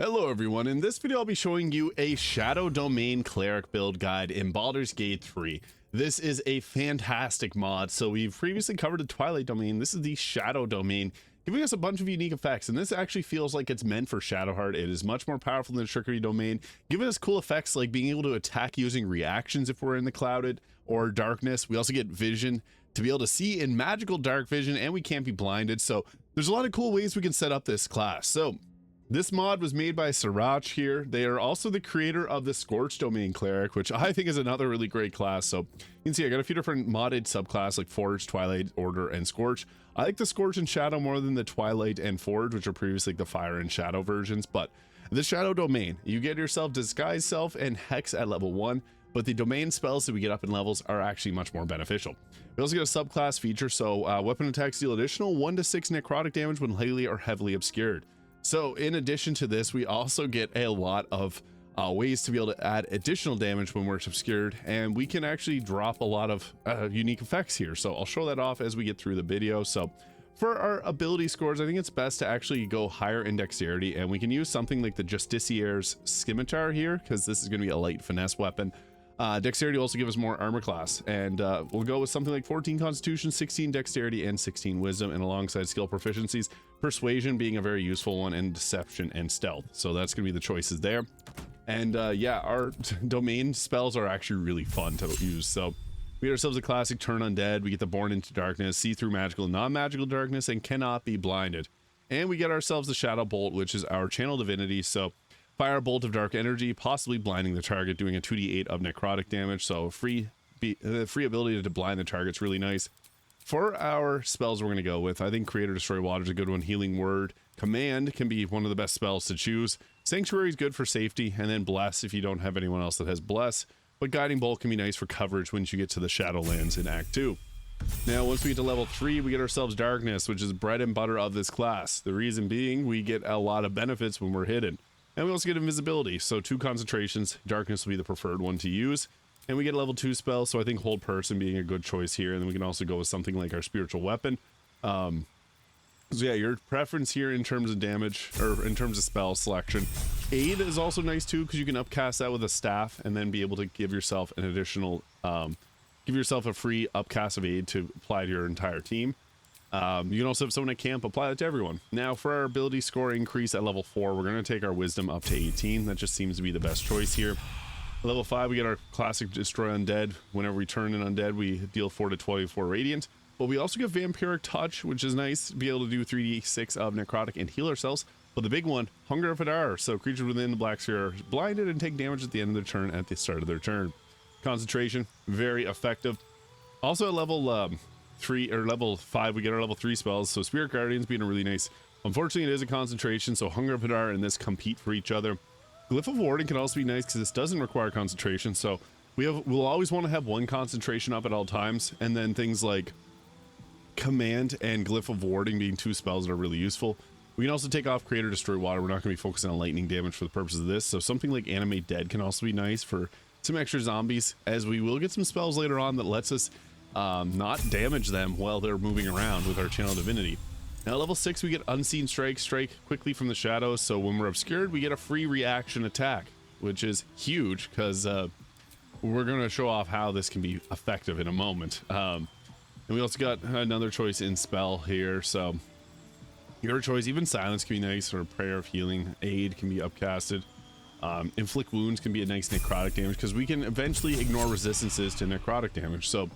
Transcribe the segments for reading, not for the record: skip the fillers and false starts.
Hello everyone, in this video I'll be showing you a Shadow Domain Cleric build guide in Baldur's Gate 3. This is a fantastic mod. So we've previously covered the Twilight Domain. This is the Shadow Domain, giving us a bunch of unique effects, and this actually feels like it's meant for Shadowheart. It is much more powerful than Trickery Domain, giving us cool effects like being able to attack using reactions if we're in the Clouded or Darkness. We also get vision to be able to see in magical dark vision, and we can't be blinded. So there's a lot of cool ways we can set up this class. So this mod was made by Sarrach here. They are also the creator of the Scorch Domain Cleric, which I think is another really great class. So you can see I got a few different modded subclass like Forge, Twilight, Order, and Scorch. I like the Scorch and Shadow more than the Twilight and Forge, which are previously like the Fire and Shadow versions. But the Shadow Domain, you get yourself Disguise Self and Hex at level 1, but the domain spells that we get up in levels are actually much more beneficial. We also get a subclass feature, so weapon attacks deal additional 1 to 6 necrotic damage when highly or heavily obscured. So in addition to this, we also get a lot of ways to be able to add additional damage when we're obscured, and we can actually drop a lot of unique effects here. So I'll show that off as we get through the video. So for our ability scores, I think it's best to actually go higher in dexterity, and we can use something like the Justicier's Scimitar here, because this is going to be a light finesse weapon. Dexterity will also give us more armor class, and we'll go with something like 14 Constitution, 16 Dexterity, and 16 Wisdom, and alongside skill proficiencies, Persuasion being a very useful one, and Deception and Stealth. So that's going to be the choices there. And yeah, our domain spells are actually really fun to use. So we get ourselves a classic Turn Undead, we get the Born into Darkness, see through magical and non-magical darkness, and cannot be blinded. And we get ourselves the Shadow Bolt, which is our Channel Divinity. So fire a bolt of dark energy, possibly blinding the target, doing a 2d8 of necrotic damage. So free ability to blind the target's really nice. For our spells we're going to go with, I think Create or Destroy Water is a good one. Healing Word. Command can be one of the best spells to choose. Sanctuary is good for safety, and then Bless if you don't have anyone else that has Bless. But Guiding Bolt can be nice for coverage once you get to the Shadowlands in Act 2. Now, once we get to level 3, we get ourselves Darkness, which is bread and butter of this class. The reason being, we get a lot of benefits when we're hidden. And we also get invisibility, so 2 concentrations. Darkness will be the preferred one to use. And we get a level 2 spell, so I think Hold Person being a good choice here. And then we can also go with something like our Spiritual Weapon. So yeah, your preference here in terms of damage, or in terms of spell selection. Aid is also nice too, because you can upcast that with a staff, and then be able to give yourself an additional, give yourself a free upcast of aid to apply to your entire team. You can also have someone at camp apply that to everyone. Now for our ability score increase at level 4, we're going to take our wisdom up to 18. That just seems to be the best choice here. Level 5, we get our classic Destroy Undead. Whenever we turn an undead, we deal 4 to 24 radiant. But we also get Vampiric Touch, which is nice to be able to do 3d6 of necrotic and heal ourselves. But the big one, Hunger of Hadar. So creatures within the black sphere are blinded and take damage at the end of their turn at the start of their turn. Concentration, very effective. Also at level 3 or level 5, we get our level 3 spells. So Spirit Guardians being a really nice. Unfortunately, it is a concentration, so Hunger of Hadar and this compete for each other. Glyph of Warding can also be nice because this doesn't require concentration, so we'll always want to have 1 concentration up at all times, and then things like Command and Glyph of Warding being 2 spells that are really useful. We can also take off Create or Destroy Water. We're not going to be focusing on lightning damage for the purpose of this, so something like Animate Dead can also be nice for some extra zombies, as we will get some spells later on that lets us not damage them while they're moving around with our Channel Divinity. Now level 6, we get Unseen Strike, strike quickly from the shadows, so when we're obscured we get a free reaction attack, which is huge because we're going to show off how this can be effective in a moment. And we also got another choice in spell here, so your choice. Even Silence can be nice, or Prayer of Healing. Aid can be upcasted. Inflict Wounds can be a nice necrotic damage because we can eventually ignore resistances to necrotic damage. So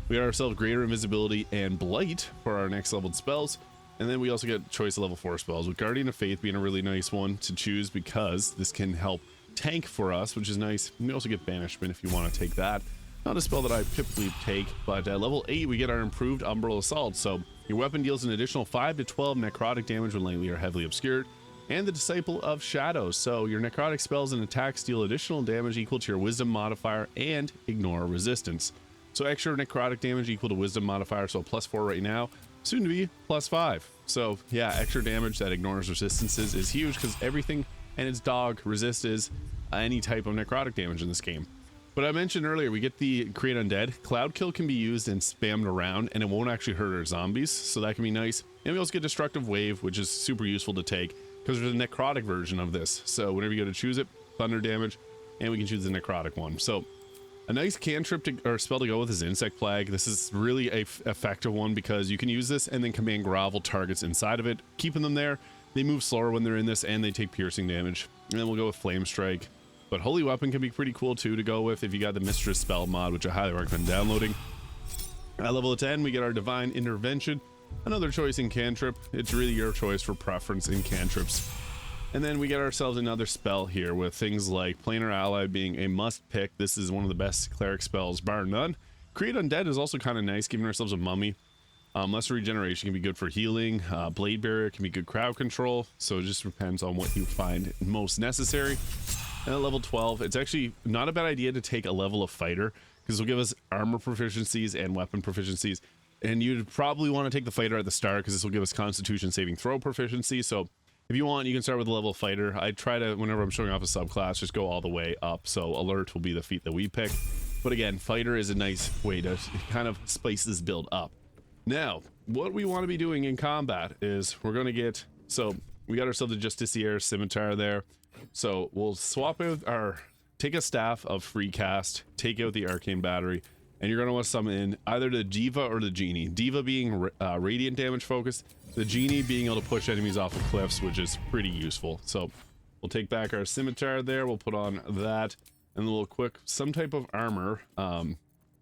we got ourselves Greater Invisibility and Blight for our next leveled spells. And then we also get choice of level 4 spells, with Guardian of Faith being a really nice one to choose because this can help tank for us, which is nice. We also get Banishment if you want to take that. Not a spell that I typically take, but at level 8 we get our improved Umbral Assault. So your weapon deals an additional 5 to 12 necrotic damage when lightly or heavily obscured. And the Disciple of Shadows. So your necrotic spells and attacks deal additional damage equal to your Wisdom modifier and ignore resistance. So extra necrotic damage equal to Wisdom modifier, so +4 right now. Soon to be +5. So yeah, extra damage that ignores resistances is huge because everything and its dog resists any type of necrotic damage in this game. But I mentioned earlier, we get the Create Undead. Cloud Kill can be used and spammed around, and it won't actually hurt our zombies, so that can be nice. And we also get Destructive Wave, which is super useful to take. because there's a necrotic version of this. So whenever you go to choose it, thunder damage, and we can choose the necrotic one. So a nice cantrip or spell to go with is Insect Plague. This is really a effective one because you can use this and then command grovel targets inside of it, keeping them there. They move slower when they're in this, and they take piercing damage. And then we'll go with Flame Strike. But Holy Weapon can be pretty cool too to go with if you got the Mistress spell mod, which I highly recommend downloading. At level 10, we get our Divine Intervention. Another choice in cantrip. It's really your choice for preference in cantrips. And then we get ourselves another spell here with things like Planar Ally being a must pick. This is one of the best cleric spells, bar none. Create Undead is also kind of nice, giving ourselves a mummy. Lesser Regeneration can be good for healing. Blade Barrier can be good crowd control. So it just depends on what you find most necessary. And at level 12, it's actually not a bad idea to take a level of Fighter, because it'll give us armor proficiencies and weapon proficiencies. And you'd probably want to take the Fighter at the start, because this will give us Constitution saving throw proficiency. So if you want, you can start with a level Fighter. I try to, whenever I'm showing off a subclass, just go all the way up. So Alert will be the feat that we pick. But again, Fighter is a nice way to kind of spice this build up. Now, what we want to be doing in combat is we're going to get, so we got ourselves a Justiciar Scimitar there. So we'll swap out take a staff of free cast, take out the Arcane Battery, and you're going to want to summon in either the Diva or the Genie. Diva being radiant damage focused, the Genie being able to push enemies off of cliffs, which is pretty useful. So we'll take back our Scimitar there, we'll put on that, and then we'll equip some type of armor.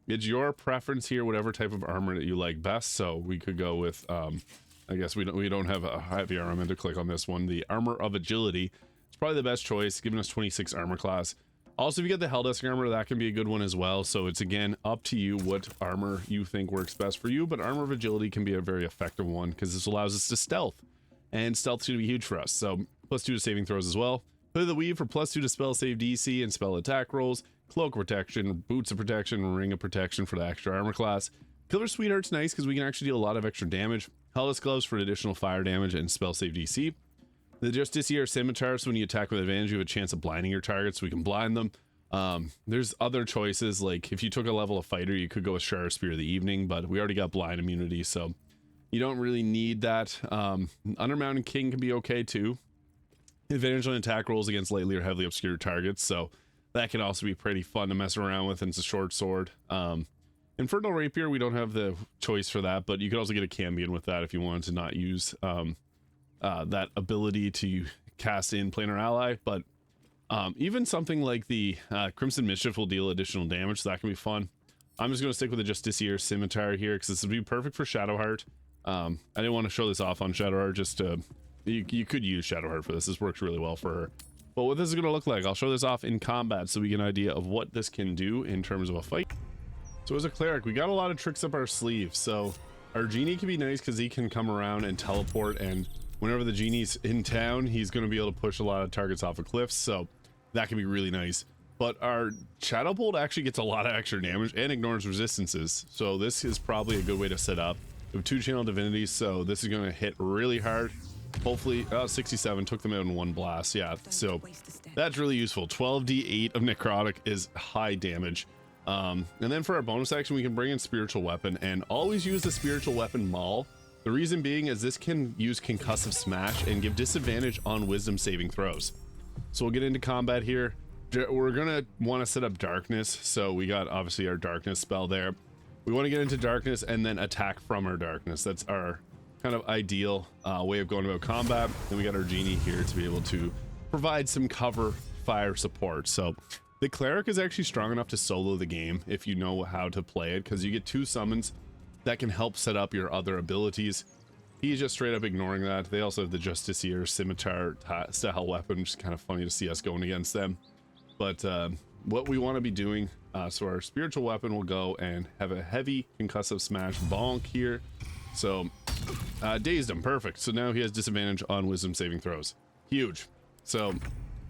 It's your preference here, whatever type of armor that you like best. So we could go with, I guess we don't have a heavy armor. I meant to click on this one, the Armor of Agility. It's probably the best choice, giving us 26 armor class. Also, if you get the Helldusk armor, that can be a good one as well. So it's, again, up to you what armor you think works best for you. But Armor of Agility can be a very effective one because this allows us to stealth. And stealth's going to be huge for us. So +2 to saving throws as well. Hood of the Weave for +2 to spell save DC and spell attack rolls. Cloak of Protection, Boots of Protection, Ring of Protection for the extra armor class. Killer Sweetheart's nice because we can actually deal a lot of extra damage. Helldusk Gloves for additional fire damage and spell save DC. The Justiciar Scimitar, so when you attack with advantage, you have a chance of blinding your targets, so we can blind them. There's other choices, like if you took a level of Fighter, you could go with Shard Spear of the Evening, but we already got blind immunity, so you don't really need that. Undermounted King can be okay too. Advantage on attack rolls against lightly or heavily obscured targets, so that can also be pretty fun to mess around with, and it's a short sword. Infernal Rapier, we don't have the choice for that, but you could also get a Cambion with that if you wanted to not use that ability to cast in Planar Ally. But even something like the Crimson Mischief will deal additional damage, so that can be fun. I'm just going to stick with the Justiciar Scimitar here because this would be perfect for Shadowheart. I didn't want to show this off on Shadowheart, just to, you could use Shadowheart for this. This works really well for her. But what this is going to look like, I'll show this off in combat so we get an idea of what this can do in terms of a fight. So as a cleric, we got a lot of tricks up our sleeve. So our Genie can be nice because he can come around and teleport, and whenever the Genie's in town, he's going to be able to push a lot of targets off of cliffs, so that can be really nice. But our Shadow Bolt actually gets a lot of extra damage and ignores resistances, so this is probably a good way to set up. We have 2 channel divinities, so this is going to hit really hard. Hopefully, 67 took them out in one blast. Yeah, so that's really useful. 12d8 of necrotic is high damage. And then for our bonus action, we can bring in Spiritual Weapon, and always use the Spiritual Weapon Maul. The reason being is this can use Concussive Smash and give disadvantage on Wisdom saving throws. So we'll get into combat here. We're gonna want to set up Darkness, so we got obviously our Darkness spell there. We want to get into Darkness and then attack from our Darkness. That's our kind of ideal way of going about combat. And we got our Genie here to be able to provide some cover fire support. So the Cleric is actually strong enough to solo the game if you know how to play it, because you get 2 summons that can help set up your other abilities. He's just straight up ignoring that. They also have the Justiciar Scimitar style weapon, which is kind of funny to see us going against them. But what we want to be doing, so our Spiritual Weapon will go and have a heavy Concussive Smash bonk here. So dazed him, perfect. So now he has disadvantage on Wisdom saving throws. Huge. So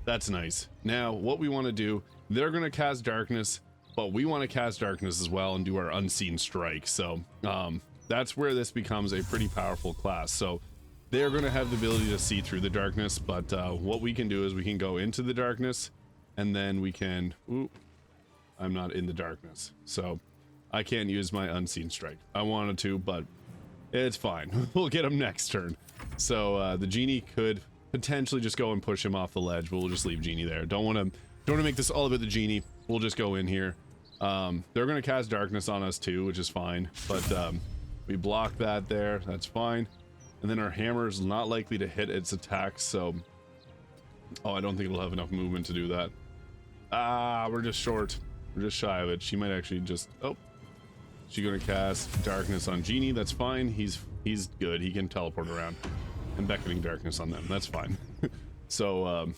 that's nice. Now what we want to do, they're going to cast Darkness, but we want to cast Darkness as well and do our Unseen Strike. So that's where this becomes a pretty powerful class. So they're going to have the ability to see through the darkness, but what we can do is we can go into the darkness, and then we can, ooh, I'm not in the darkness, so I can't use my Unseen Strike. I wanted to, but it's fine. We'll get him next turn. So the Genie could potentially just go and push him off the ledge, but we'll just leave Genie there. Don't want to make this all about the Genie. We'll just go in here. They're going to cast darkness on us too, which is fine, but we block that there. That's fine. And then our hammer is not likely to hit its attacks, so I don't think it'll have enough movement to do that. We're just short. We're just shy of it. She might actually just she's gonna cast darkness on Genie. That's fine. He's good. He can teleport around and beckoning darkness on them. That's fine. So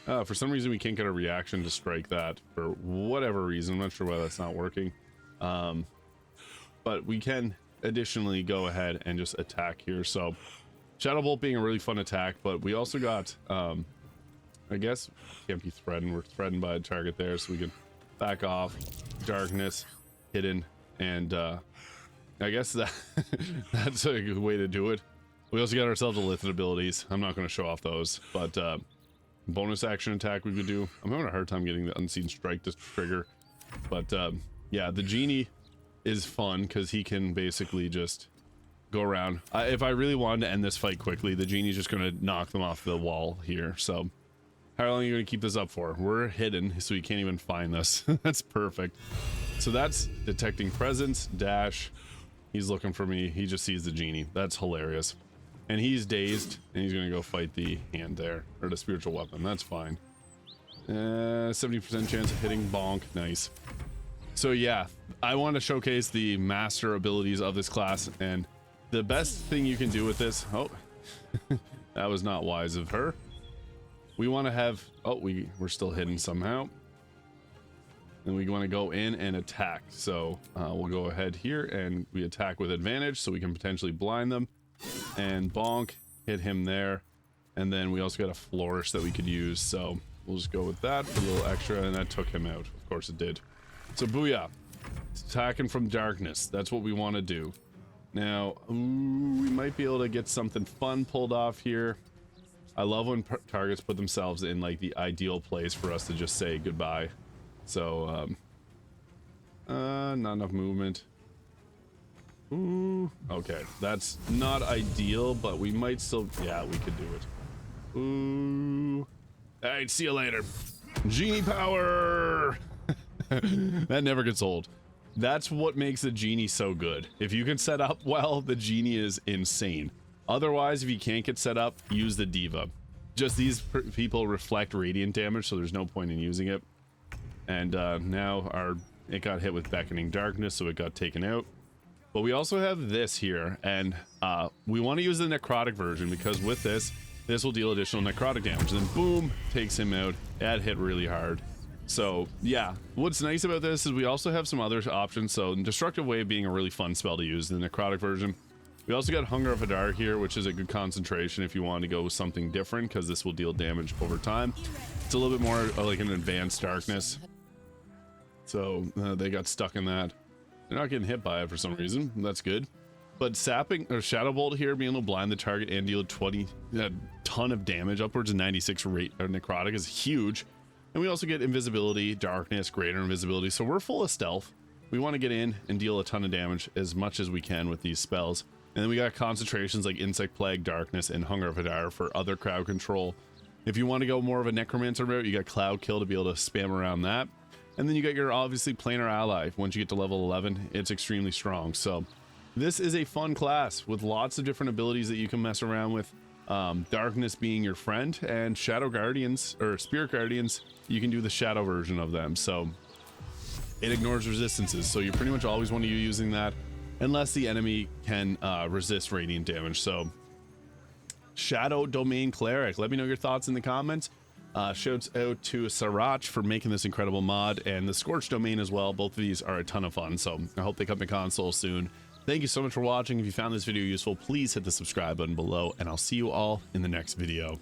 for some reason we can't get a reaction to strike that for whatever reason. I'm not sure why that's not working. But we can additionally go ahead and just attack here. So Shadow Bolt being a really fun attack, but we also got I guess can't be threatened. We're threatened by a target there, so we can back off. Darkness, hidden, and I guess that's a good way to do it. We also got ourselves a Lithid abilities. I'm not going to show off those, but bonus action attack we could do. I'm having a hard time getting the Unseen Strike to trigger, but yeah, the Genie is fun because he can basically just go around. If I really wanted to end this fight quickly, the Genie's just going to knock them off the wall here. So how long are you going to keep this up for? We're hidden, so you can't even find us. That's perfect. So that's detecting presence, dash. He's looking for me. He just sees the Genie. That's hilarious. And he's dazed, and he's going to go fight the hand there, or the spiritual weapon. That's fine. 70% chance of hitting. Bonk. Nice. So yeah, I want to showcase the master abilities of this class, and the best thing you can do with this... Oh, that was not wise of her. We want to have... Oh, we're still hidden somehow. And we want to go in and attack. So we'll go ahead here and we attack with advantage so we can potentially blind them. And bonk, hit him there. And then we also got a flourish that we could use. So we'll just go with that for a little extra, and that took him out. Of course it did. So booyah. Attacking from darkness. That's what we want to do. Now, we might be able to get something fun pulled off here. I love when targets put themselves in like the ideal place for us to just say goodbye. So, not enough movement. Ooh, okay, that's not ideal, but we might still, yeah, we could do it. Ooh, all right, see you later. Genie power. That never gets old. That's what makes the Genie so good. If you can set up well, the Genie is insane. Otherwise, if you can't get set up, use the Diva. Just these people reflect radiant damage, so there's no point in using it. And now it got hit with beckoning darkness, so it got taken out. But we also have this here, and we want to use the necrotic version because with this will deal additional necrotic damage. And then boom, takes him out. That hit really hard. So yeah, what's nice about this is we also have some other options. So Destructive Wave being a really fun spell to use in the necrotic version. We also got Hunger of Hadar here, which is a good concentration if you want to go with something different, because this will deal damage over time. It's a little bit more like an advanced darkness. So they got stuck in that. They're not getting hit by it for some reason. That's good. But sapping or Shadow Bolt here, being able to blind the target and deal a ton of damage, upwards of 96 rate or necrotic, is huge. And we also get invisibility, darkness, greater invisibility. So we're full of stealth. We want to get in and deal a ton of damage as much as we can with these spells. And then we got concentrations like Insect Plague, Darkness, and Hunger of Hadar for other crowd control. If you want to go more of a Necromancer route, you got Cloud Kill to be able to spam around that. And then you got your obviously planar ally. Once you get to level 11, it's extremely strong. So this is a fun class with lots of different abilities that you can mess around with. Darkness being your friend, and Shadow Guardians or Spirit Guardians, you can do the Shadow version of them. So it ignores resistances. So you pretty much always want to be using that unless the enemy can resist radiant damage. So Shadow Domain Cleric, let me know your thoughts in the comments. Shouts out to Sarrach for making this incredible mod, and the Scorch domain as well. Both of these are a ton of fun, so I hope they come to console soon. Thank you so much for watching. If you found this video useful, please hit the subscribe button below, and I'll see you all in the next video.